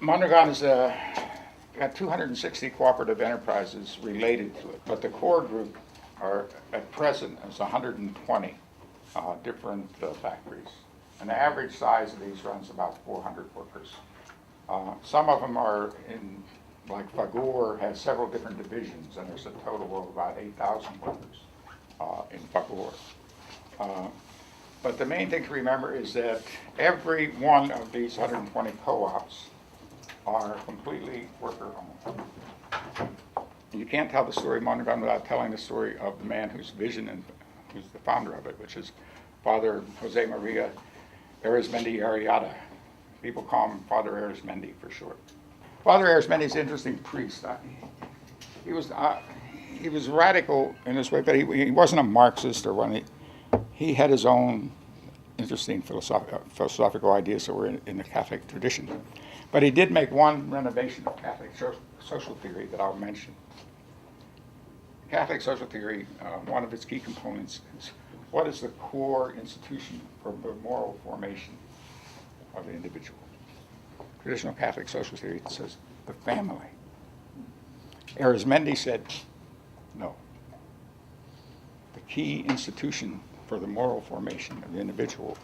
Mondragon is got 260 cooperative enterprises related to it, but the core group are at present is 120 different factories. And the average size of these runs about 400 workers. Some of them are in, like Fagor has several different divisions, and there's a total of about 8,000 workers in Fagor. But the main thing to remember is that every one of these 120 co-ops are completely worker-owned. You can't tell the story of Mondragon without telling the story of the man whose vision and who's the founder of it, which is Father Jose Maria Arizmendi Arrieta. People call him Father Arizmendi for short. Father Arizmendi is an interesting priest. He was radical in his way, but he wasn't a Marxist or one. He had his own interesting philosophical ideas that were in the Catholic tradition. But he did make one renovation of Catholic social theory that I'll mention. Catholic social theory, one of its key components is what is the core institution for the moral formation of the individual. Traditional Catholic social theory says the family. Arizmendi said, no. The key institution for the moral formation of the individual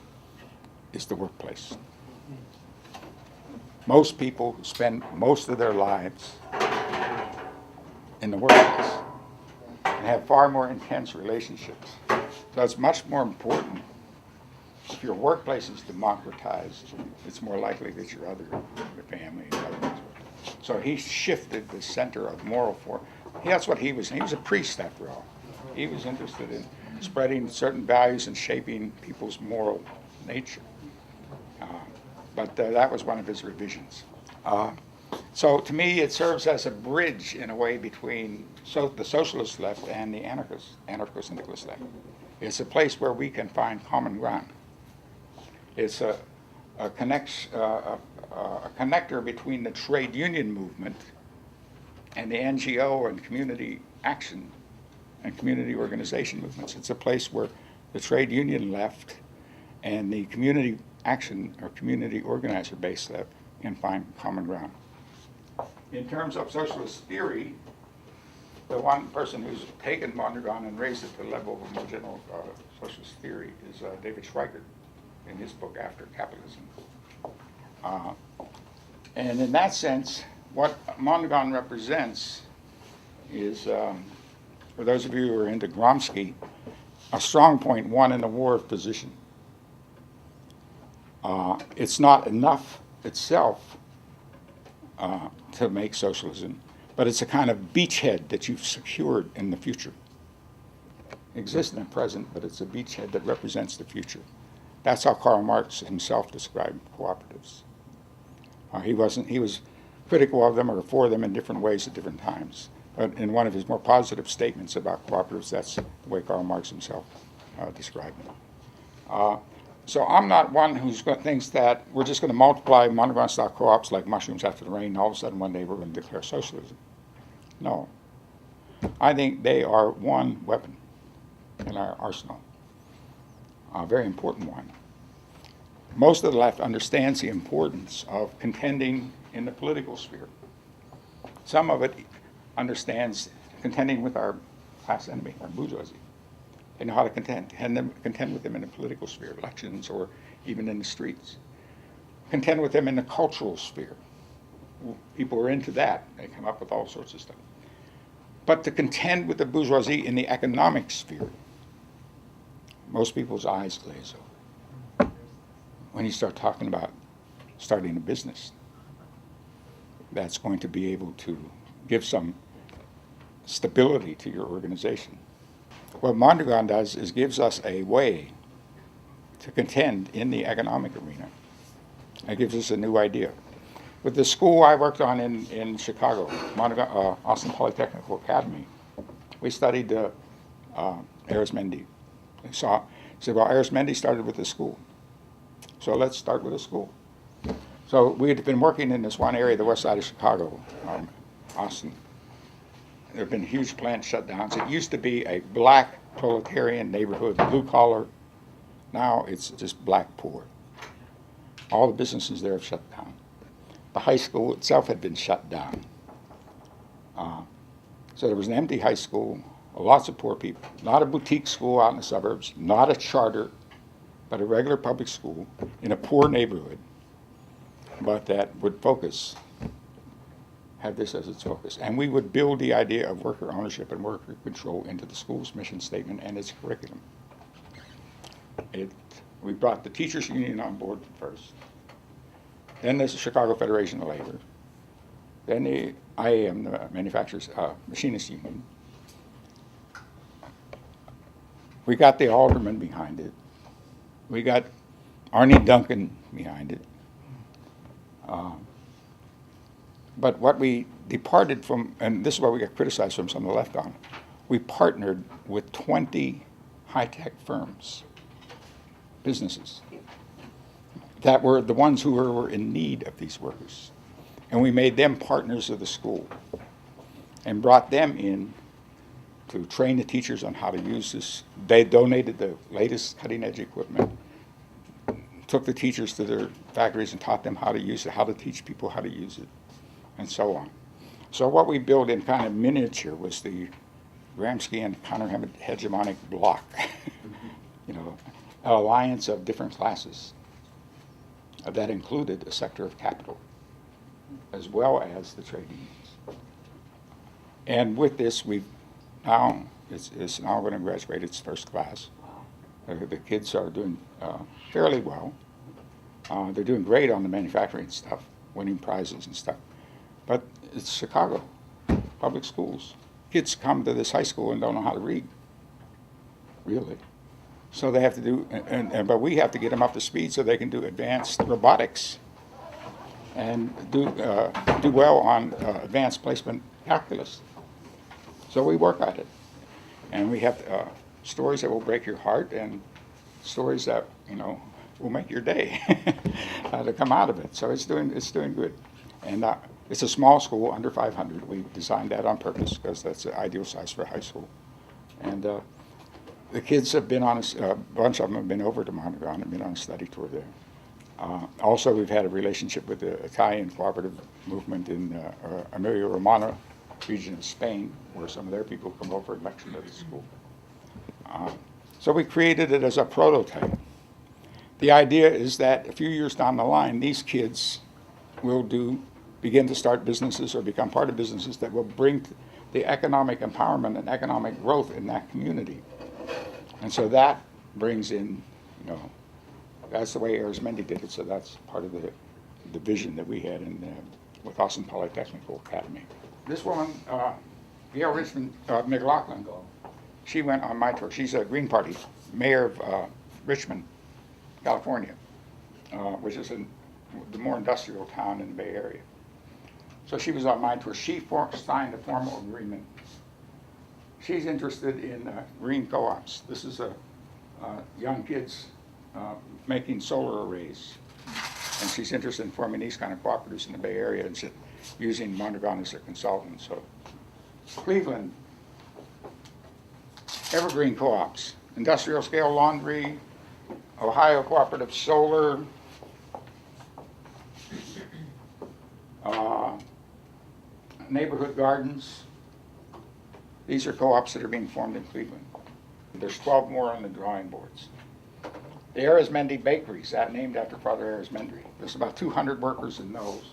is the workplace. Most people spend most of their lives in the workplace and have far more intense relationships. So it's much more important if your workplace is democratized, it's more likely that your family and other things. So he shifted the center of moral form. That's what he was. He was a priest after all. He was interested in spreading certain values and shaping people's moral nature. But that was one of his revisions. So to me, it serves as a bridge in a way between the socialist left and the anarcho-syndicalist left. It's a place where we can find common ground. It's a connector between the trade union movement and the NGO and community action and community organization movements. It's a place where the trade union left and the community action or community organizer base left can find common ground. In terms of socialist theory, the one person who's taken Mondragon and raised it to the level of a more general socialist theory is David Schweikart in his book After Capitalism. And in that sense, what Mondragon represents is, for those of you who are into Gramsci, a strong point won in the war of position. It's not enough itself to make socialism, but it's a kind of beachhead that you've secured in the future. It exists in the present, but it's a beachhead that represents the future. That's how Karl Marx himself described cooperatives. He was critical of them or for them in different ways at different times. But in one of his more positive statements about cooperatives, that's the way Karl Marx himself described them. So I'm not one who thinks that we're just going to multiply Mondragon-style co-ops like mushrooms after the rain, and all of a sudden one day we're going to declare socialism. No. I think they are one weapon in our arsenal, a very important one. Most of the left understands the importance of contending in the political sphere. Some of it understands contending with our class enemy, our bourgeoisie. They know how to contend with them in the political sphere, elections, or even in the streets. Contend with them in the cultural sphere. People are into that. They come up with all sorts of stuff. But to contend with the bourgeoisie in the economic sphere, most people's eyes glaze over. When you start talking about starting a business, that's going to be able to give some stability to your organization. What Mondragon does is gives us a way to contend in the economic arena. It gives us a new idea. With the school I worked on in Chicago, Austin Polytechnical Academy, we studied Arizmendi. We said, well, Arizmendi started with the school, so let's start with a school. So we had been working in this one area, the west side of Chicago, Austin. There have been huge plant shutdowns. It used to be a black proletarian neighborhood, blue collar. Now it's just black poor. All the businesses there have shut down. the high school itself had been shut down. So there was an empty high school, lots of poor people, not a boutique school out in the suburbs, not a charter, but a regular public school in a poor neighborhood, but that would have this as its focus. And we would build the idea of worker ownership and worker control into the school's mission statement and its curriculum. We brought the teachers union on board first, then the Chicago Federation of Labor, then the IAM, the Manufacturers Machinists Union. We got the aldermen behind it. We got Arnie Duncan behind it. But what we departed from, and this is what we got criticized from some of the left on, we partnered with 20 high-tech firms, businesses, that were the ones who were in need of these workers. And we made them partners of the school and brought them in to train the teachers on how to use this. They donated the latest cutting-edge equipment, took the teachers to their factories and taught them how to use it, how to teach people how to use it, and so on. So what we built in kind of miniature was the Gramsci and counter-hegemonic bloc, you know, an alliance of different classes that included a sector of capital, as well as the trade unions. And with this, it's now going to graduate its first class. The kids are doing fairly well. They're doing great on the manufacturing stuff, winning prizes and stuff. But it's Chicago, public schools. Kids come to this high school and don't know how to read, really. So they have to do, but we have to get them up to speed so they can do advanced robotics and do well on advanced placement calculus. So we work at it. And we have stories that will break your heart and stories that, you know, will make your day to come out of it. So it's doing good. And it's a small school, under 500. We designed that on purpose because that's the ideal size for high school. And the kids have been on a bunch of them have been over to Mondragon and been on a study tour there. Also, we've had a relationship with the Italian cooperative movement in Emilia-Romagna region of Spain, where some of their people come over and lecture at the school. So we created it as a prototype. The idea is that a few years down the line, these kids will begin to start businesses or become part of businesses that will bring the economic empowerment and economic growth in that community. And so that brings in, you know, that's the way Arizmendi did it, so that's part of the vision that we had with Austin Polytechnical Academy. This woman, Gail Richmond McLaughlin, she went on my tour. She's a Green Party mayor of Richmond, California, which is the more industrial town in the Bay Area. So she was on my tour. She signed a formal agreement. She's interested in green co-ops. This is young kids making solar arrays. And she's interested in forming these kind of cooperatives in the Bay Area and using Mondragon as their consultant. So Cleveland, evergreen co-ops, industrial scale laundry, Ohio Cooperative Solar, neighborhood gardens. These are co-ops that are being formed in Cleveland. There's 12 more on the drawing boards. The Arizmendi bakeries, that named after Father Arizmendi. There's about 200 workers in those.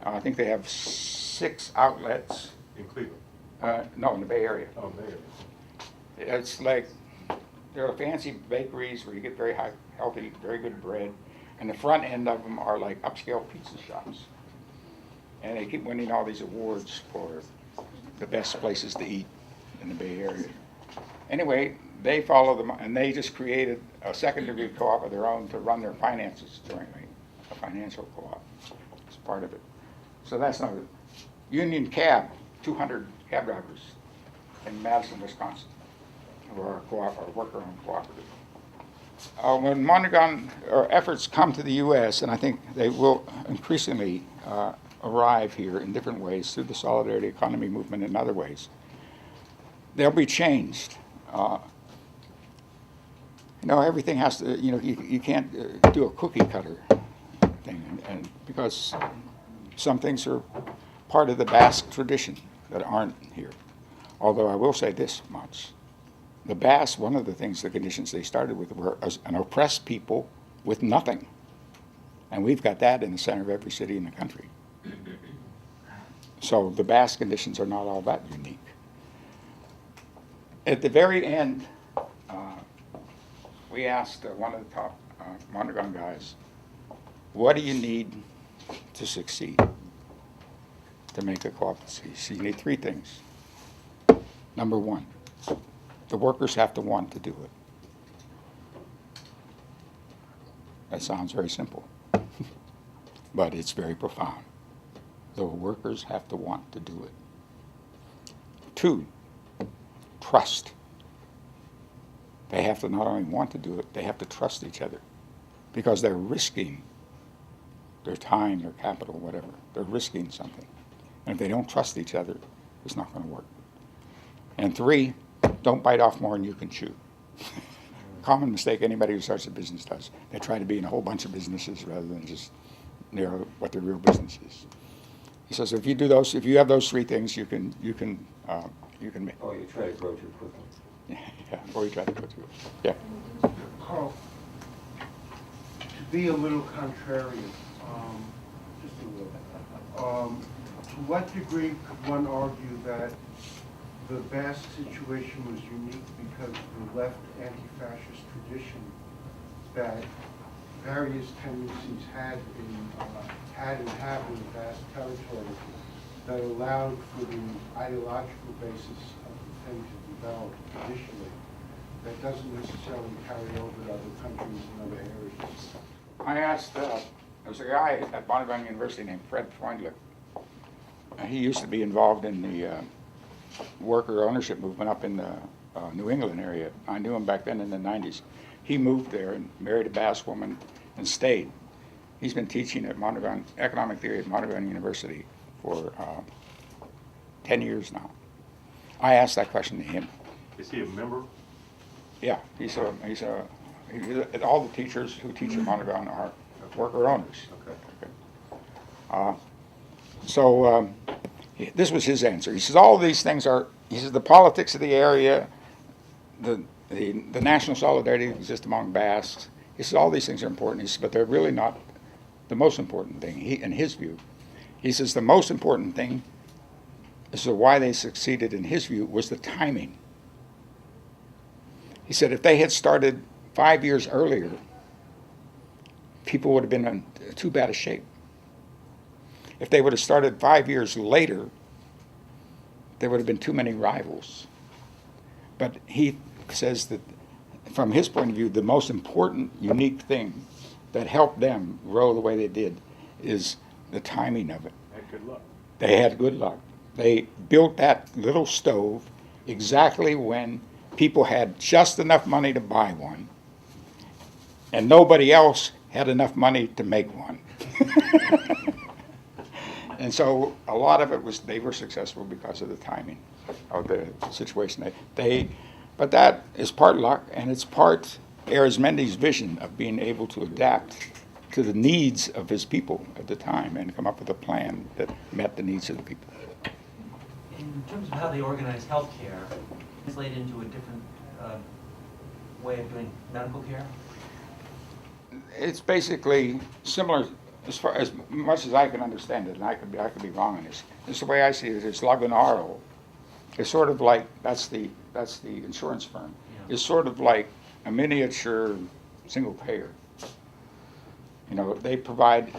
I think they have 6 outlets. In Cleveland? No, in the Bay Area. Oh, Bay Area. It's like, there are fancy bakeries where you get very high, healthy, very good bread. And the front end of them are like upscale pizza shops. And they keep winning all these awards for the best places to eat in the Bay Area. Anyway, they follow them, and they just created a second-degree co-op of their own to run their finances jointly, a financial co-op. It's part of it. So that's not it. Union Cab, 200 cab drivers in Madison, Wisconsin, or our worker-owned cooperative. When Mondragon efforts come to the U.S., and I think they will increasingly arrive here in different ways through the solidarity economy movement and other ways, they'll be changed. Everything has to, you can't do a cookie cutter thing, and because Some things are part of the Basque tradition that aren't here. Although I will say this much. The Basque, one of the things, the conditions they started with were an oppressed people with nothing. And we've got that in the center of every city in the country. So the Basque conditions are not all that unique. At the very end, we asked one of the top Mondragon guys, what do you need to succeed, to make a cooperative? So you need three things. Number one, the workers have to want to do it. That sounds very simple, but it's very profound. The workers have to want to do it. Two, trust. They have to not only want to do it, they have to trust each other because they're risking their time, their capital, whatever. They're risking something. And if they don't trust each other, it's not going to work. And three, don't bite off more than you can chew. Common mistake anybody who starts a business does. They try to be in a whole bunch of businesses rather than just narrow what their real business is. He says if you do those, if you have those three things, you can make. Oh, you try to grow too quickly. Yeah, or you try to go through. Yeah. Carl, to be a little contrarian, just a little, to what degree could one argue that the Basque situation was unique because of the left anti-fascist tradition that various tendencies had and have in the Basque territory that allowed for the ideological basis of the thing to develop traditionally that doesn't necessarily carry over to other countries and other areas? I asked, there was a guy at Mondragon University named Fred Freundlich. He used to be involved in the worker ownership movement up in the New England area. I knew him back then in the 90s. He moved there and married a Basque woman and stayed. He's been teaching at Mondragon, economic theory at Mondragon University for 10 years now. I asked that question to him. Is he a member? Yeah, all the teachers who teach at Mondragon are worker owners. Okay. So this was his answer. He says all these things are, he says the politics of the area, the national solidarity that exists among Basques, he says all these things are important, he says, but they're really not the most important thing, in his view. He says the most important thing, as to why they succeeded in his view, was the timing. He said if they had started 5 years earlier, people would have been in too bad a shape. If they would have started 5 years later, there would have been too many rivals. But he says that from his point of view, the most important, unique thing that helped them grow the way they did is the timing of it. Had good luck. They had good luck. They built that little stove exactly when people had just enough money to buy one, and nobody else had enough money to make one. And so a lot of it was they were successful because of the timing of the situation. But that is part luck, and it's part Arizmendi's vision of being able to adapt to the needs of his people at the time and come up with a plan that met the needs of the people. In terms of how they organize healthcare, translate into a different way of doing medical care? It's basically similar as far as much as I can understand it, and I could be wrong on this. This is the way I see it. It's Lagunaro. It's sort of like that's the insurance firm. Yeah. It's sort of like a miniature single payer. You know, they provide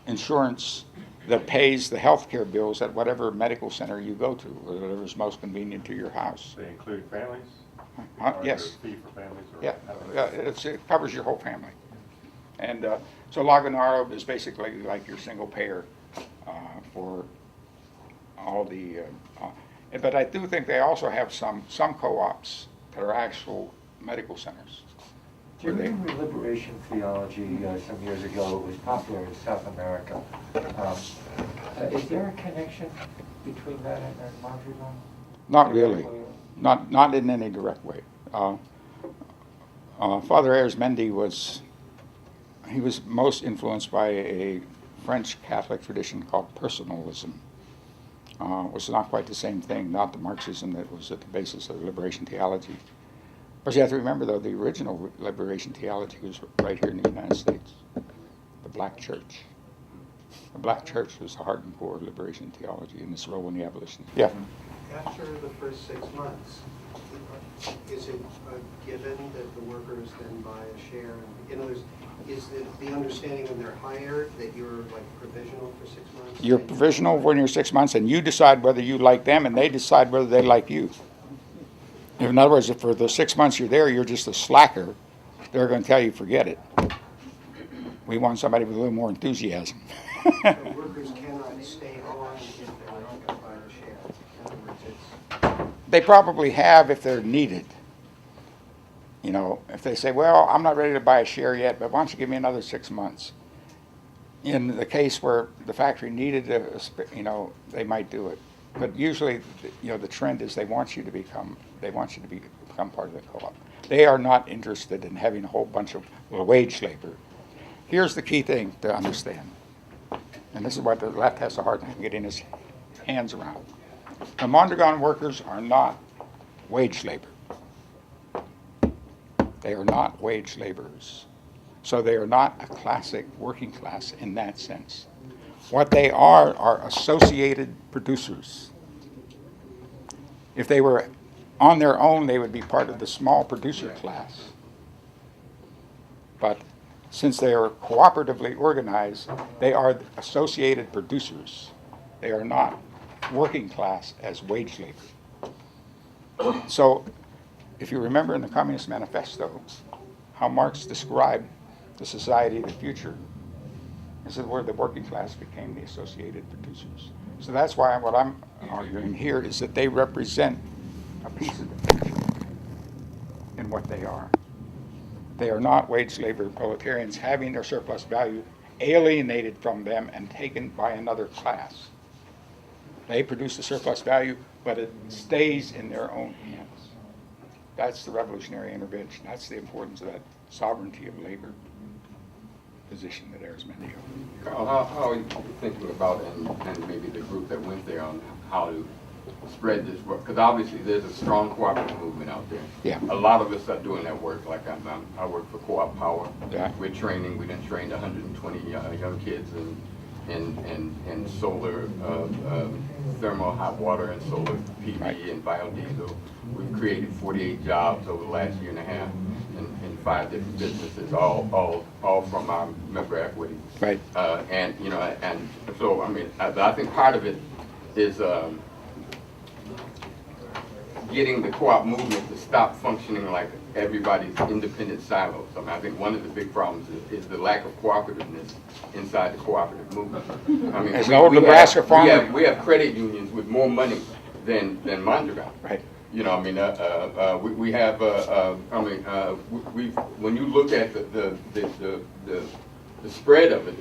insurance that pays the health care bills at whatever medical center you go to, or whatever's most convenient to your house. They include families? Huh? Or Yes. is there a fee for families? Or Yeah, it covers your whole family. And so Lagunaro is basically like your single payer for all the, but I do think they also have some co-ops that are actual medical centers. During liberation theology some years ago, it was popular in South America. Is there a connection between that and Mondragon? Not really, not in any direct way. Father Arizmendi was most influenced by a French Catholic tradition called personalism. Was not quite the same thing, not the Marxism that was at the basis of liberation theology. But you have to remember, though, the original liberation theology was right here in the United States, the black church. The black church was the heart and core of liberation theology in its role in the abolition. Yeah. After the first 6 months, is it a given that the workers then buy a share? In other words, is it the understanding when they're hired that you're like provisional for 6 months? You're provisional when you're 6 months, and you decide whether you like them, and they decide whether they like you. In other words, if for the 6 months you're there, you're just a slacker, they're going to tell you, forget it. We want somebody with a little more enthusiasm. The workers cannot stay on if they're not going to buy the share. In other words, it's They probably have if they're needed. You know, if they say, well, I'm not ready to buy a share yet, but why don't you give me another 6 months? In the case where the factory needed they might do it. But usually, the trend is they want you to become part of the co-op. They are not interested in having a whole bunch of wage labor. Here's the key thing to understand, and this is what the left has a hard time getting its hands around. The Mondragon workers are not wage labor. They are not wage laborers. So they are not a classic working class in that sense. What they are associated producers. If they were on their own, they would be part of the small producer class. But since they are cooperatively organized, they are associated producers. They are not working class as wage labor. So, if you remember in the Communist Manifesto, how Marx described the society of the future, this is where the working class became the associated producers. So that's why what I'm arguing here is that they represent a piece of the future in what they are. They are not wage labor proletarians having their surplus value alienated from them and taken by another class. They produce the surplus value, but it stays in their own hands. That's the revolutionary intervention. That's the importance of that sovereignty of labor position that Arismendio. Carl, how are you thinking about, and maybe the group that went there, on how to spread this work? Because obviously there's a strong cooperative movement out there. Yeah. A lot of us are doing that work. Like I work for Co-op Power. Yeah. We're training. We done trained 120 young kids in solar, thermal hot water and solar PV Right. and biodiesel. We've created 48 jobs over the last year and a half in 5 different businesses, all from our member equity. Right. And so I think part of it is getting the co-op movement to stop functioning like everybody's independent silos. I think one of the big problems is the lack of cooperativeness inside the cooperative movement. As an old Nebraska farmer. We have credit unions with more money than Mondragon. Right. We have. When you look at the spread of it,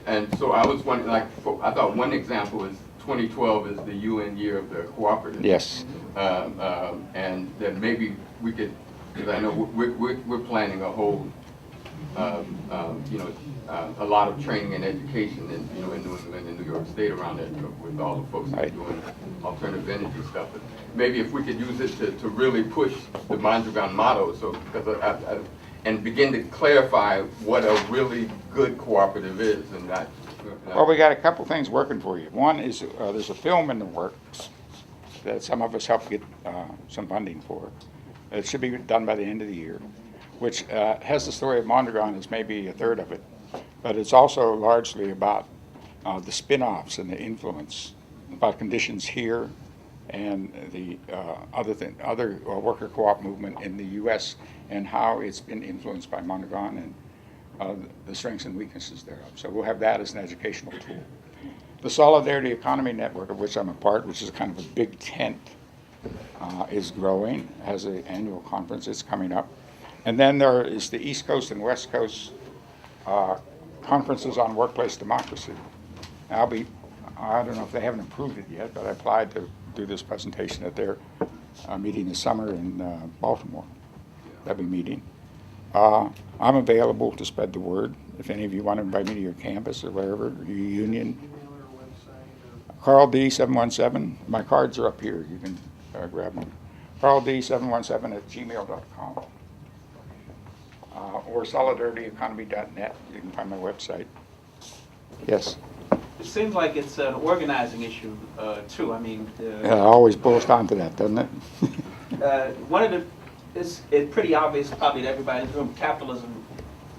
and so I was wondering, I thought one example is 2012 is the UN year of the cooperative. Yes. And then maybe we could, because I know we're planning a whole, a lot of training and education in New England and New York State around that, with all the folks that are Right. doing alternative energy stuff. But maybe if we could use it to really push the Mondragon motto, and begin to clarify what a really good cooperative is, and not. Well, we got a couple things working for you. One is there's a film in the works that some of us helped get some funding for. It should be done by the end of the year, which has the story of Mondragon as maybe a third of it, but it's also largely about the spin-offs and the influence, about conditions here and the other worker co-op movement in the U.S. and how it's been influenced by Mondragon and the strengths and weaknesses thereof. So we'll have that as an educational tool. The Solidarity Economy Network, of which I'm a part, which is kind of a big tent, is growing, has an annual conference. It's coming up. And then there is the East Coast and West Coast conferences on workplace democracy. I don't know if they haven't approved it yet, but I applied to do this presentation at their meeting this summer in Baltimore. That'll be meeting. I'm available to spread the word. If any of you want to invite me to your campus or wherever, your union. Email or website or? Carl D717. My cards are up here. You can grab them. Carl D717 @gmail.com. Or solidarittyeconomy.net. You can find my website. Yes. It seems like it's an organizing issue, too. I mean, It always boils down to that, doesn't it? one of the, it's pretty obvious probably to everybody in the room, capitalism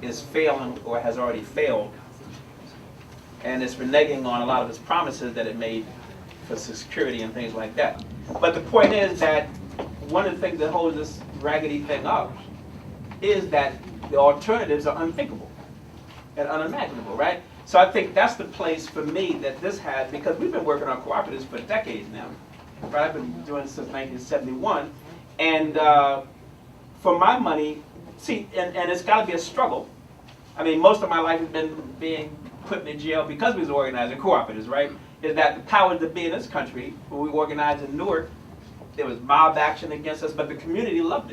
is failing or has already failed. And it's reneging on a lot of its promises that it made for security and things like that. But the point is that one of the things that holds this raggedy thing up is that the alternatives are unthinkable and unimaginable, right? So I think that's the place for me that this had, because we've been working on cooperatives for decades now, right? I've been doing it since 1971. And for my money, see, and it's got to be a struggle. I mean, most of my life has been being put in jail because we was organizing cooperatives, right? Is that the powers that be in this country, when we organized in Newark, there was mob action against us, but the community loved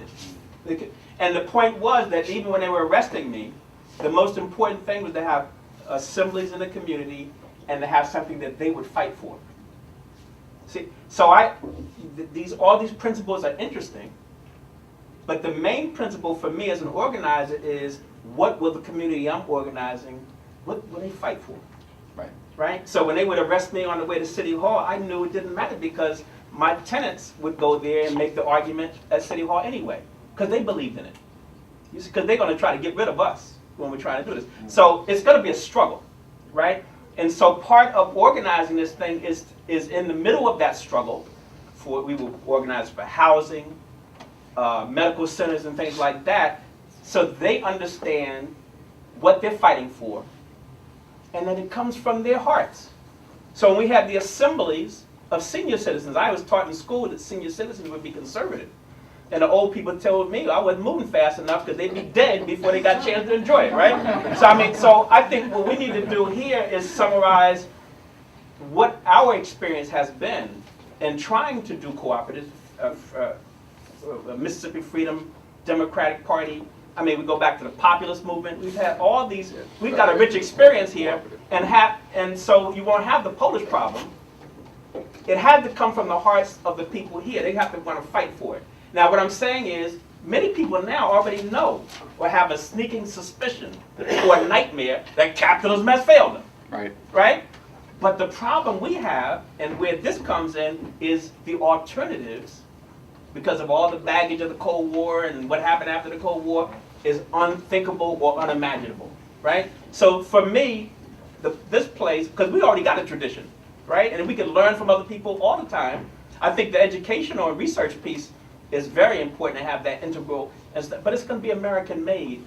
it. And the point was that even when they were arresting me, the most important thing was to have assemblies in the community and to have something that they would fight for. See, so all these principles are interesting, but the main principle for me as an organizer is, what will the community I'm organizing, what will they fight for? Right. Right? So when they would arrest me on the way to City Hall, I knew it didn't matter because my tenants would go there and make the argument at City Hall anyway, because they believed in it. Because they're going to try to get rid of us when we're trying to do this. So it's going to be a struggle, right? And so part of organizing this thing is in the middle of that struggle. We will organize for housing, medical centers and things like that, so they understand what they're fighting for, and then it comes from their hearts. So when we had the assemblies of senior citizens, I was taught in school that senior citizens would be conservative. And the old people told me I wasn't moving fast enough because they'd be dead before they got a chance to enjoy it, right? So I think what we need to do here is summarize what our experience has been in trying to do cooperatives, Mississippi Freedom Democratic Party. I mean, we go back to the populist movement. We've had all these, we've got a rich experience here, and so you won't have the Polish problem. It had to come from the hearts of the people here. They have to want to fight for it. Now, what I'm saying is, many people now already know or have a sneaking suspicion or a nightmare that capitalism has failed them. Right. Right? But the problem we have, and where this comes in, is the alternatives, because of all the baggage of the Cold War and what happened after the Cold War, is unthinkable or unimaginable. Right? So for me, this place, because we already got a tradition, right? And we can learn from other people all the time. I think the educational and research piece is very important to have that integral, but it's going to be American made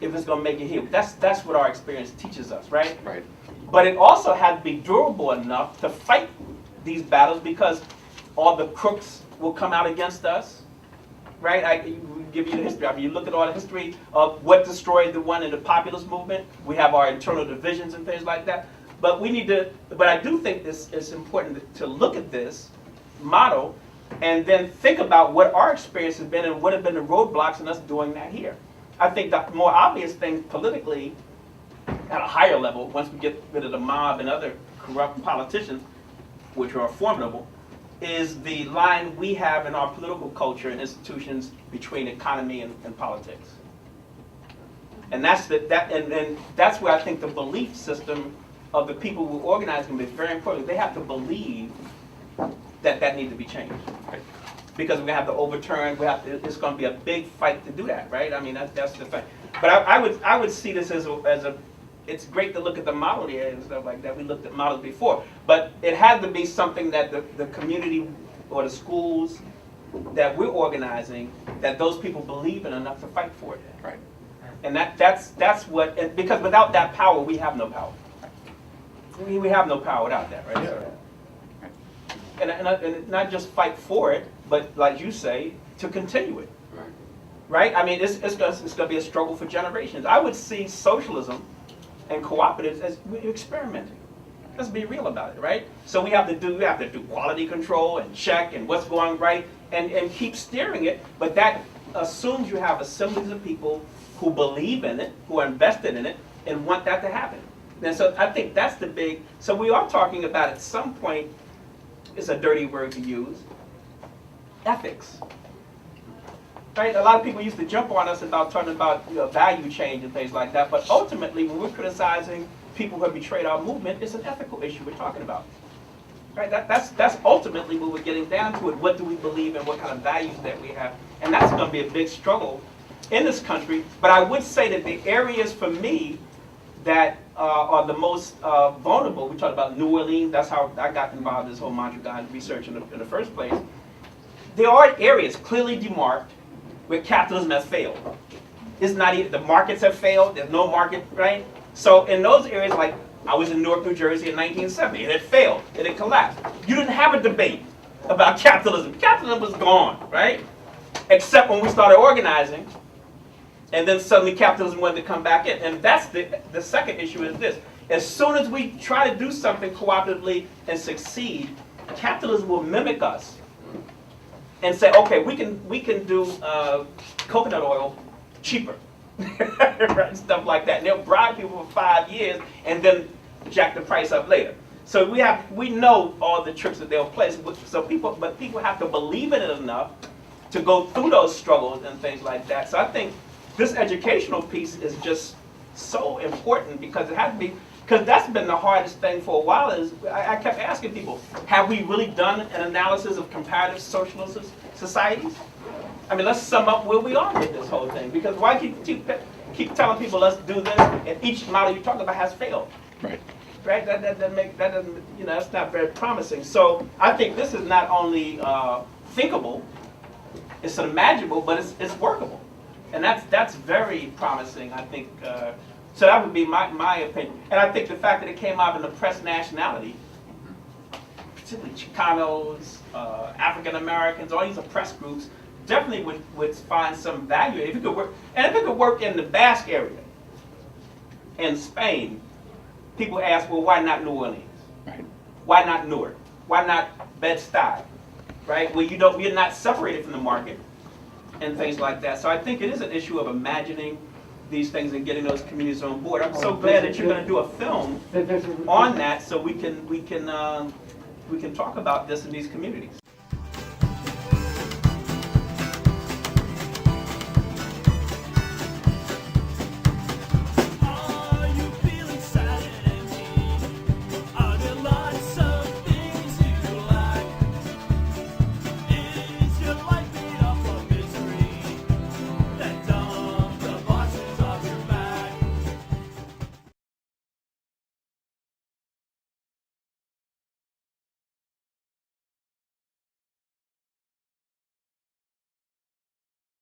if it's going to make it here. That's what our experience teaches us, right? Right. But it also has to be durable enough to fight these battles, because all the crooks will come out against us, right? I give you the history. I mean, you look at all the history of what destroyed the one in the populist movement. We have our internal divisions and things like that. But we need to. But I do think it's important to look at this model and then think about what our experience has been and what have been the roadblocks in us doing that here. I think the more obvious thing politically, at a higher level, once we get rid of the mob and other corrupt politicians, which are formidable, is the line we have in our political culture and institutions between economy and politics. And that's and that's where I think the belief system of the people who organize them is very important. They have to believe that needs to be changed. Right? Because we're going to have to overturn, it's going to be a big fight to do that, right? I mean, that's the thing. But I would see this as a, it's great to look at the model here and stuff like that. We looked at models before. But it had to be something that the community or the schools that we're organizing, that those people believe in enough to fight for it. Right. And that's what, because without that power, we have no power. We have no power without that, right? Yeah. And not just fight for it, but like you say, to continue it. Right. Right? I mean, it's going to be a struggle for generations. I would see socialism and cooperatives as we're experimenting. Let's be real about it, right? So we have to do quality control and check and what's going right and keep steering it, but that assumes you have assemblies of people who believe in it, who are invested in it, and want that to happen. And so I think that's the big, so we are talking about at some point, it's a dirty word to use, ethics. Right? A lot of people used to jump on us about talking about value change and things like that, but ultimately when we're criticizing people who have betrayed our movement, it's an ethical issue we're talking about. Right? That's ultimately what we're getting down to it. What do we believe in? What kind of values that we have? And that's going to be a big struggle in this country. But I would say that the areas for me that are the most vulnerable, we talked about New Orleans, that's how I got involved in this whole Mondragon research in the first place. There are areas clearly demarked where capitalism has failed. It's not even, the markets have failed, there's no market, right? So in those areas, like I was in Newark, New Jersey in 1970, and it failed, and it collapsed. You didn't have a debate about capitalism. Capitalism was gone, right? Except when we started organizing, and then suddenly capitalism wanted to come back in. And that's the second issue is this. As soon as we try to do something cooperatively and succeed, capitalism will mimic us and say, okay, we can do coconut oil cheaper, right? Stuff like that. And they'll bribe people for 5 years and then jack the price up later. So we know all the tricks that they'll play. So people have to believe in it enough to go through those struggles and things like that. So I think this educational piece is just so important because it has to be. Because that's been the hardest thing for a while is, I kept asking people, have we really done an analysis of comparative socialist societies? I mean, let's sum up where we are with this whole thing. Because why keep telling people, let's do this, and each model you talk about has failed? Right. Right? That doesn't, that's not very promising. So I think this is not only thinkable, it's imaginable, but it's workable. And that's very promising, I think. So that would be my opinion. And I think the fact that it came out in the press nationality, particularly Chicanos, African Americans, all these oppressed groups, definitely would find some value. If it could work, and if it could work in the Basque area, in Spain, people ask, well, why not New Orleans? Right. Why not Newark? Why not Bed-Stuy? Right? Well, you're not separated from the market and things like that. So I think it is an issue of imagining these things and getting those communities on board. I'm so glad that you're going to do a film on that, so we can talk about this in these communities.